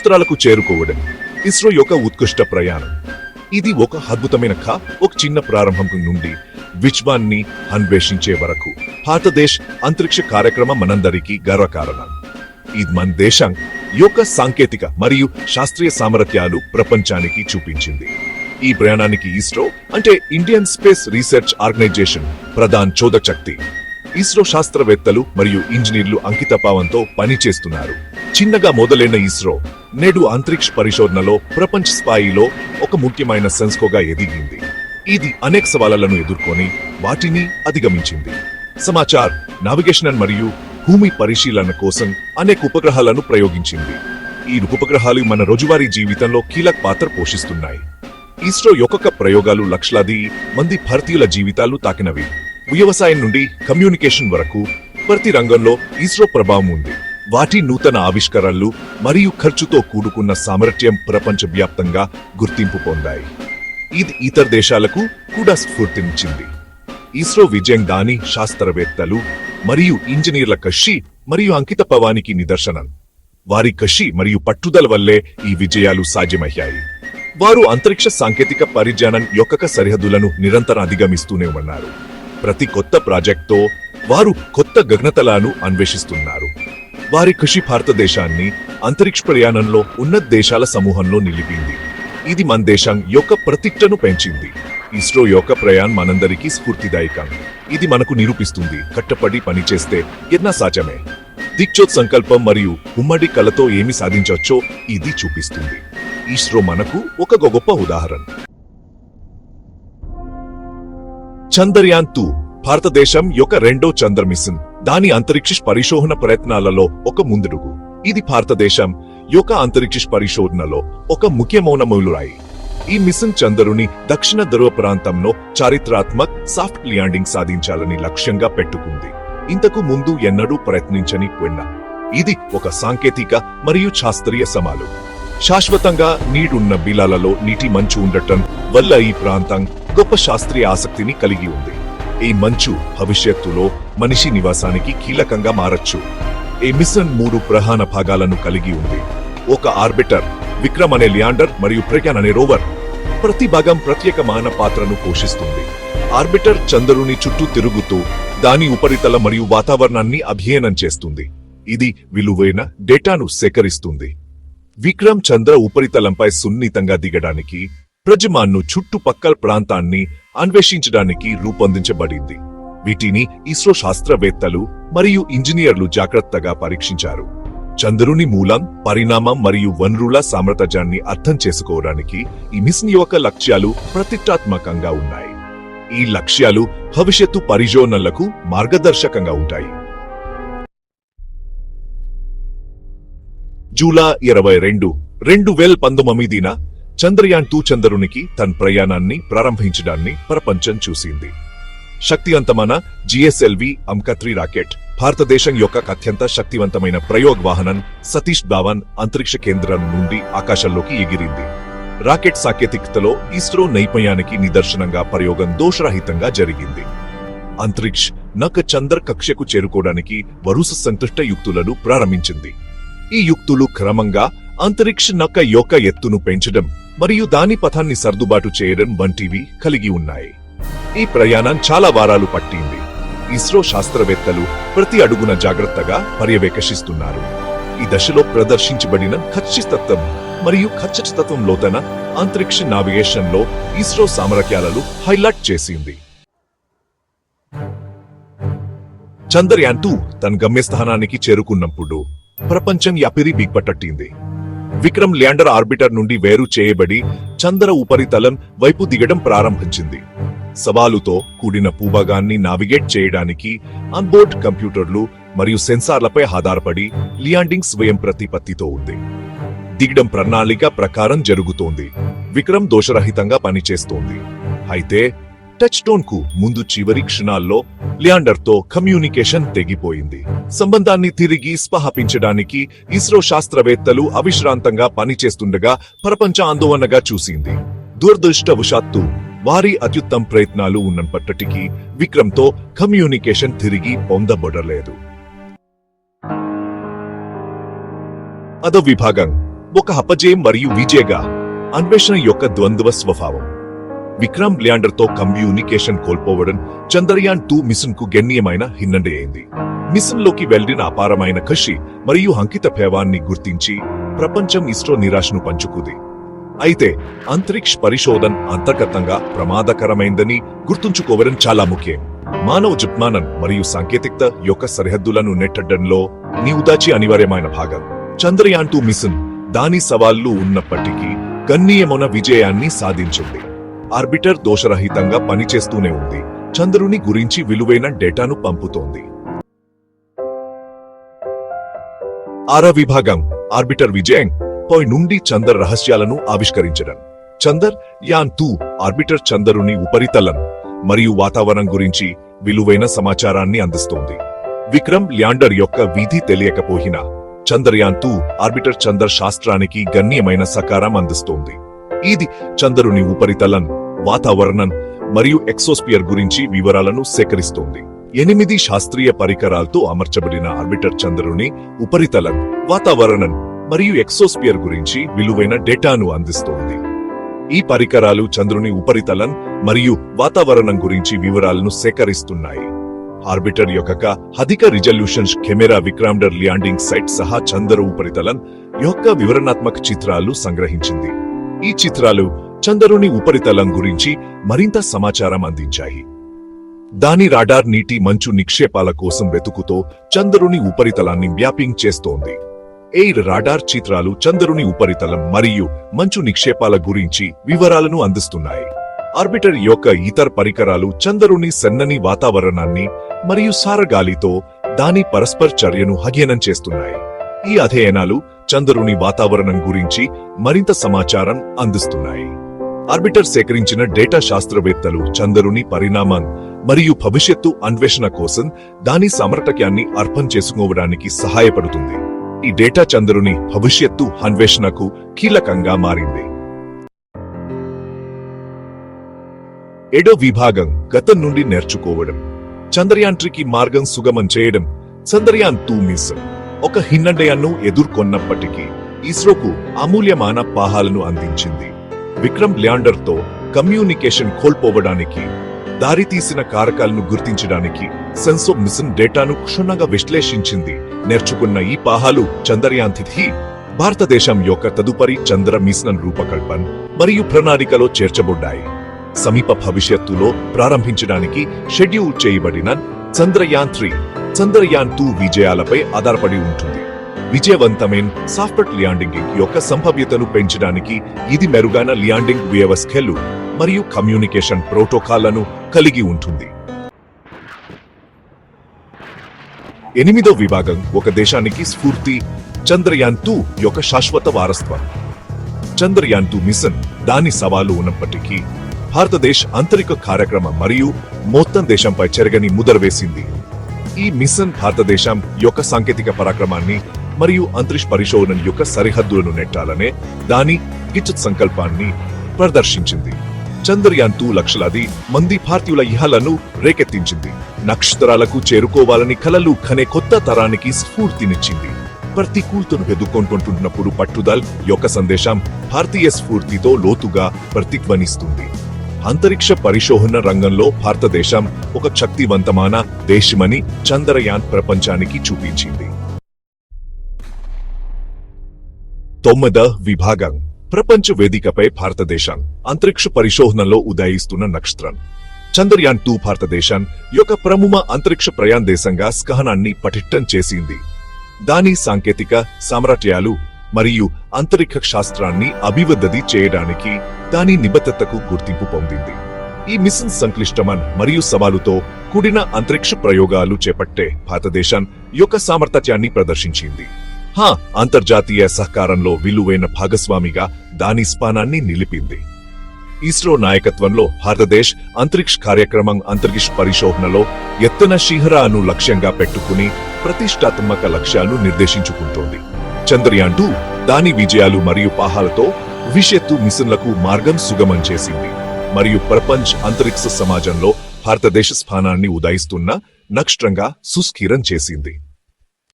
నక్షత్రాలకు చేరుకోవడం ఇస్రో యొక్క ఉత్కృష్ట ప్రయాణం. ఇది ఒక అద్భుతమైన ఒక చిన్న ప్రారంభం నుండి విశ్వాన్ని అన్వేషించే వరకు భారతదేశ్ అంతరిక్ష కార్యక్రమం మనందరికీ గర్వకారణం. ఇది మన దేశం యొక్క సాంకేతిక మరియు శాస్త్రీయ సామర్థ్యాలు ప్రపంచానికి చూపించింది. ఈ ప్రయాణానికి ఇస్రో అంటే ఇండియన్ స్పేస్ రీసెర్చ్ ఆర్గనైజేషన్ ప్రధాన చోదశక్తి. ఇస్రో శాస్త్రవేత్తలు మరియు ఇంజనీర్లు అంకితభావంతో పనిచేస్తున్నారు. చిన్నగా మొదలైన ఇస్రో నేడు అంతరిక్ష పరిశోధనలో ప్రపంచ స్థాయిలో ఒక ముఖ్యమైన సంస్థగా ఎదిగింది. ఇది అనేక సవాళ్లను ఎదుర్కొని వాటిని అధిగమించింది. సమాచార్, నావిగేషన్ మరియు భూమి పరిశీలన కోసం అనేక ఉపగ్రహాలను ప్రయోగించింది. ఈ ఉపగ్రహాలు మన రోజువారీ జీవితంలో కీలక పాత్ర పోషిస్తున్నాయి. ఇస్రో యొక్క ప్రయోగాలు లక్షలాది మంది భారతీయుల జీవితాలు తాకినవి. వ్యవసాయం నుండి కమ్యూనికేషన్ వరకు ప్రతి రంగంలో ఇస్రో ప్రభావం ఉంది. వాటి నూతన ఆవిష్కరణలు మరియు ఖర్చుతో కూడుకున్న సామర్థ్యం ప్రపంచవ్యాప్తంగా గుర్తింపు పొందాయి. ఇది ఇతర దేశాలకు కూడా స్ఫూర్తినిచ్చింది. ఇస్రో విజయం దాని శాస్త్రవేత్తలు మరియు ఇంజనీర్ల కృషి మరియు అంకితభావానికి నిదర్శనం. వారి కృషి మరియు పట్టుదల వల్లే ఈ విజయాలు సాధ్యమయ్యాయి. వారు అంతరిక్ష సాంకేతిక పరిజ్ఞానం యొక్క సరిహద్దులను నిరంతరం అధిగమిస్తూనే ఉన్నారు. ప్రతి కొత్త ప్రాజెక్టుతో వారు కొత్త గగనతలాలను అన్వేషిస్తున్నారు. వారి కృషి భారతదేశాన్ని అంతరిక్ష ప్రయాణంలో ఉన్నత దేశాల సమూహంలో నిలిపింది. ఇది మన దేశం యొక్క ప్రతిష్టను పెంచింది. ఇస్రో యొక్క ప్రయాణం మనందరికీ స్ఫూర్తిదాయకం. ఇది మనకు నిరూపిస్తుంది కట్టపడి పనిచేస్తే ఎన్న సాధ్యమే. దిక్చోత్ సంకల్పం మరియు ఉమ్మడి కళతో ఏమి సాధించవచ్చో ఇది చూపిస్తుంది. ఇస్రో మనకు ఒక గొప్ప ఉదాహరణ. చంద్రయాన్ 2 భారతదేశం యొక్క రెండో చంద్ర మిషన్ దాని అంతరిక్ష పరిశోధన ప్రయత్నాలలో ఒక ముందడుగు. ఇది భారతదేశం యొక్క అంతరిక్ష పరిశోధనలో ఒక ముఖ్యమైన మైలురాయి. ఈ మిషన్ చంద్రుని దక్షిణ ధ్రువ ప్రాంతంలో చారిత్రాత్మక సాఫ్ట్ ల్యాండింగ్ సాధించాలని లక్ష్యంగా పెట్టుకుంది. ఇంతకు ముందు ఎన్నడూ ప్రయత్నించని వెన్న ఇది ఒక సాంకేతిక మరియు శాస్త్రీయ సవాలు. శాశ్వతంగా నీడున్న బిలాలలో నీటి మంచు ఉండటం వల్ల ఈ ప్రాంతం గొప్ప శాస్త్రీయ ఆసక్తిని కలిగి ఉంది. ఈ మంచు భవిష్యత్తులో మనిషి నివాసానికి కీలకంగా మారచ్చు. ఈ మిషన్ 3 ప్రధాన భాగాలను కలిగి ఉంది. ఒక ఆర్బిటర్, విక్రమ్ అనే ల్యాండర్ మరియు ప్రజ్ఞాన్ అనే రోవర్. ప్రతి భాగం ప్రత్యేకమైన పాత్రను పోషిస్తుంది. ఆర్బిటర్ చంద్రుని చుట్టూ తిరుగుతూ దాని ఉపరితల మరియు వాతావరణాన్ని అధ్యయనం చేస్తుంది. ఇది విలువైన డేటాను సేకరిస్తుంది. విక్రమ్ చంద్ర ఉపరితలంపై సున్నితంగా దిగడానికి ప్రజమాన్ను చుట్టుపక్కల ప్రాంతాన్ని అన్వేషించడానికి రూపొందించబడింది. వీటిని ఇస్రో శాస్త్రవేత్తలు మరియు ఇంజనీర్లు జాగ్రత్తగా పరీక్షించారు. చంద్రుని మూలం, పరిణామం మరియు వనరుల సామర్థ్యాన్ని అర్థం చేసుకోవడానికి ఈ మిషన్ యొక్క లక్ష్యాలు ప్రతిష్టాత్మకంగా ఉన్నాయి. ఈ లక్ష్యాలు భవిష్యత్తు పరిశోధనలకు మార్గదర్శకంగా ఉంటాయి. జూలై 22, 2019న చంద్రయాన్ 2 చంద్రునికి తన ప్రయాణాన్ని ప్రారంభించడాన్ని ప్రపంచం చూసింది. శక్తివంతమైన జిఎస్ఎల్వి అంక3 రాకెట్ భారతదేశం యొక్క అత్యంత శక్తివంతమైన ప్రయోగ వాహనం సతీష్ ధావన్ అంతరిక్ష కేంద్రం నుండి ఆకాశంలోకి ఎగిరింది. రాకెట్ సాంకేతికతలో ఇస్రో నైపుణ్యానికి నిదర్శనంగా ప్రయోగం దోషరహితంగా జరిగింది. అంతరిక్ష నౌక చంద్ర కక్షకు చేరుకోవడానికి వరుస సంక్లిష్ట యుక్తులను ప్రారంభించింది. ఈ యుక్తులు క్రమంగా అంతరిక్ష నౌక యొక్క ఎత్తును పెంచడం మరియు దాని పథాన్ని సర్దుబాటు చేయడం వంటివి కలిగి ఉన్నాయి. ఈ ప్రయాణం చాలా వారాలు పట్టింది. ఇస్రో శాస్త్రవేత్తలు ప్రతి అడుగున జాగ్రత్తగా పర్యవేక్షిస్తున్నారు. ఈ దశలో ప్రదర్శించబడిన ఖచ్చితత్వం మరియు ఖచ్చితత్వం లోతన అంతరిక్ష నావిగేషన్ లో ఇస్రో సామర్థ్యాలను హైలైట్ చేసింది. చంద్రయాన్ 2 తన గమ్యస్థానానికి చేరుకున్నప్పుడు ప్రపంచం యాపిరి బిగ్పట్టింది. విక్రమ్ ల్యాండర్ ఆర్బిటర్ నుండి వేరు చేయబడి చంద్ర ఉపరితలం వైపు దిగడం ప్రారంభించింది. సవాలుతో కూడిన భూభాగాన్ని నావిగేట్ చేయడానికి ఆన్బోర్డ్ కంప్యూటర్లు మరియు సెన్సార్లపై ఆధారపడి ల్యాండింగ్ స్వయం ప్రతిపత్తితో ఉంది. దిగడం ప్రణాళిక ప్రకారం జరుగుతోంది. విక్రమ్ దోషరహితంగా పనిచేస్తోంది. అయితే టచ్ డౌన్ కు ముందు చివరి క్షణాల్లో ల్యాండర్ తో కమ్యూనికేషన్ తెగిపోయింది. సంబంధాన్ని తిరిగి స్థాపించడానికి ఇస్రో శాస్త్రవేత్తలు అవిశ్రాంతంగా పనిచేస్తుండగా ప్రపంచ ఆందోళనగా చూసింది. దురదృష్టవశాత్తు వారి అత్యుత్తమ ప్రయత్నాలు ఉన్నప్పటికీ విక్రమ్ తో కమ్యూనికేషన్ తిరిగి పొందబడలేదు. అదో విభాగం ఒక అపజయం మరియు విజయగా అన్వేషణ యొక్క ద్వంద్వ స్వభావం. విక్రమ్ ల్యాండర్ తో కమ్యూనికేషన్ కోల్పోవడం చంద్రయాన్ 2 మిషన్ కు గణనీయమైన హిన్నండి అయింది. మిషన్ లోకి వెళ్లిన అపారమైన కృషి మరియు అంకిత భేవాన్ని గుర్తించి ప్రపంచం ఇస్రో నిరాశను పంచుకుంది. అయితే అంతరిక్ష పరిశోధన అంతర్గతంగా ప్రమాదకరమైందని గుర్తుంచుకోవడం చాలా ముఖ్యం. మానవ విజ్ఞానం మరియు సాంకేతికత యొక్క సరిహద్దులను నెట్టడంలో నివుదాచి అనివార్యమైన భాగం. చంద్రయాన్ 2 మిషన్ దాని సవాళ్లు ఉన్నప్పటికీ గణనీయమైన విజయాన్ని సాధించింది. ఆర్బిటర్ దోషరహితంగా పనిచేస్తూనే ఉంది. చంద్రుని గురించి విలువైన డేటాను పంపుతోంది. 6వ విభాగం ఆర్బిటర్ విజయం నుండి చంద్ర రహస్యాలను ఆవిష్కరించడం. చంద్రయాన్ 2 ఆర్బిటర్ చంద్రుని ఉపరితలం మరియు వాతావరణం గురించి విలువైన సమాచారాన్ని అందిస్తోంది. విక్రమ్ ల్యాండర్ యొక్క విధి తెలియకపోయినా చంద్రయాన్ 2 ఆర్బిటర్ చంద్ర శాస్త్రానికి గణనీయమైన సహకారం అందిస్తోంది. ఇది చంద్రుని ఉపరితలం, వాతావరణం మరియు ఎక్సోస్పియర్ గురించి వివరాలను సేకరిస్తోంది. 8 శాస్త్రీయ పరికరాలతో అమర్చబడిన ఆర్బిటర్ చంద్రుని ఉపరితలం, వాతావరణం మరియు ఎక్సోస్పియర్ గురించి విలువైన డేటాను అందిస్తోంది. ఈ పరికరాలు చంద్రుని ఉపరితలం మరియు వాతావరణం గురించి వివరాలను సేకరిస్తున్నాయి. ఆర్బిటర్ యొక్క అధిక resolution camera Vikram landing site సహా చంద్ర ఉపరితలం యొక్క వివరణాత్మక చిత్రాలు సంగ్రహించింది. ఈ చిత్రాలు చంద్రుని ఉపరితలం గురించి మరింత సమాచారం అందించాయి. దాని రాడార్ నీటి మంచు నిక్షేపాల కోసం వెతుకుతో చంద్రుని ఉపరితలాన్ని మ్యాపింగ్ చేస్తోంది. ఈ రాడార్ చిత్రాలు చంద్రుని ఉపరితలం మరియు మంచు నిక్షేపాల గురించి వివరాలను అందిస్తున్నాయి. ఆర్బిటర్ యొక్క ఇతర పరికరాలు చంద్రుని సన్నని వాతావరణాన్ని మరియు సారగాలితో దాని పరస్పర చర్యను అధ్యయనం చేస్తున్నాయి. ఈ అధ్యయనాలు చంద్రుని వాతావరణం గురించి మరింత సమాచారం అందిస్తున్నాయి. ఆర్బిటర్ సేకరించిన డేటా శాస్త్రవేత్తలు చంద్రుని పరిణామం మరియు భవిష్యత్తు అన్వేషణ కోసం దాని సామర్థ్యాన్ని అర్థం చేసుకోవడానికి సహాయపడుతుంది. ఈ డేటా చంద్రుని భవిష్యత్తు అన్వేషణకు కీలకంగా మారింది. 7వ విభాగం గతం నుండి నేర్చుకోవడం. చంద్రయాన్ 3కి మార్గం సుగమం చేయడం. చంద్రయాన్ 2 మిషన్ ఒక హిన్నడయాన్ని ఎదుర్కొన్నప్పటికీ ఇస్రోకు అమూల్యమైన పాహాలను అందించింది. విక్రమ్ ల్యాండర్ తో కమ్యూనికేషన్ కోల్పోవడానికి దారితీసిన కారకాలను గుర్తించడానికి సెన్స్ ఆఫ్ మిషన్ డేటాను క్షుణ్ణంగా విశ్లేషించింది. నేర్చుకున్న ఈ పాహాలు చంద్రయాన్ 3 భారతదేశం యొక్క తదుపరి చంద్ర మిషన్ రూపకల్పన మరియు ప్రణాళికలో చేర్చబడ్డాయి. సమీప భవిష్యత్తులో ప్రారంభించడానికి షెడ్యూల్ చేయబడిన చంద్రయాన్ 3 చంద్రయాన్ 2 విజయాలపై ఆధారపడి ఉంటుంది. విజయవంతమైన సాఫ్ట్వేర్ ల్యాండింగ్ యొక్క సంభావ్యతను పెంచడానికి ఇది మెరుగైన ల్యాండింగ్ వ్యవస్థలు మరియు కమ్యూనికేషన్ ప్రోటోకాల్లను కలిగి ఉంటుంది. 8వ విభాగం ఒక దేశానికి స్ఫూర్తి. చంద్రయాన్ 2 యొక్క శాశ్వత వారసత్వం. చంద్రయాన్ 2 మిషన్ దాని సవాలు ఉన్నప్పటికీ భారతదేశ్ అంతరిక్ష కార్యక్రమం మరియు మొత్తం దేశంపై చెరగని ముద్ర వేసింది. ఈ మిషన్ భారతదేశం యొక్క సాంకేతిక పరాక్రమాన్ని మరియు అంతరిక్ష పరిశోధన యొక్క సరిహద్దులను నెట్టాలనే దాని గిచ్చత్ సంకల్పాన్ని ప్రదర్శించింది. చంద్రయాన్ 2 లక్షలాది మంది భారతీయుల ఇహాలను రేకెత్తించింది. నక్షత్రాలకు చేరుకోవాలని కలలు కనే కొత్త తరానికి స్ఫూర్తినిచ్చింది. ప్రతికూలతను ఎదుర్కొంటున్నప్పుడు పట్టుదల యొక్క సందేశం భారతీయ స్ఫూర్తితో లోతుగా ప్రతిధ్వనిస్తుంది. అంతరిక్ష పరిశోధన రంగంలో భారతదేశం ఒక శక్తివంతమైన దేశమని చంద్రయాన్ ప్రపంచానికి చూపించింది. 9వ విభాగం ప్రపంచ వేదికపై భారతదేశం అంతరిక్ష పరిశోధనలో ఉదయిస్తున్న నక్షత్రం. చంద్రయాన్ 2 భారతదేశం యొక్క ప్రముఖ అంతరిక్ష ప్రయాణ దేశంగా స్కహనాన్ని పటిష్టం చేసింది. దాని సాంకేతిక సామర్థ్యాలు మరియు అంతరిక్ష శాస్త్రాన్ని అభివృద్ధి చేయడానికి దాని నిబద్ధతకు గుర్తింపు పొందింది. ఈ మిషన్ సంక్లిష్టమన్ మరియు సవాలుతో కూడిన అంతరిక్ష ప్రయోగాలు చేపట్టే భారతదేశం యొక్క సామర్థ్యాన్ని ప్రదర్శించింది. అంతర్జాతీయ సహకారంలో విలువైన భాగస్వామిగా దాని స్థానాన్ని నిలిపింది. ఇస్రో నాయకత్వంలో భారతదేశ్ అంతరిక్ష కార్యక్రమం అంతరిక్ష పరిశోధనలో ఎత్తైన శిఖరాలను లక్ష్యంగా పెట్టుకుని ప్రతిష్టాత్మక లక్ష్యాలను నిర్దేశించుకుంటోంది. చంద్రయాన్ 2 దాని విజయాలు మరియు పాహాలతో భవిష్యత్తు మిషన్లకు మార్గం సుగమం చేసింది మరియు ప్రపంచ అంతరిక్ష సమాజంలో భారతదేశ స్థానాన్ని ఉదయిస్తున్న నక్షత్రంగా సుస్థిరం చేసింది.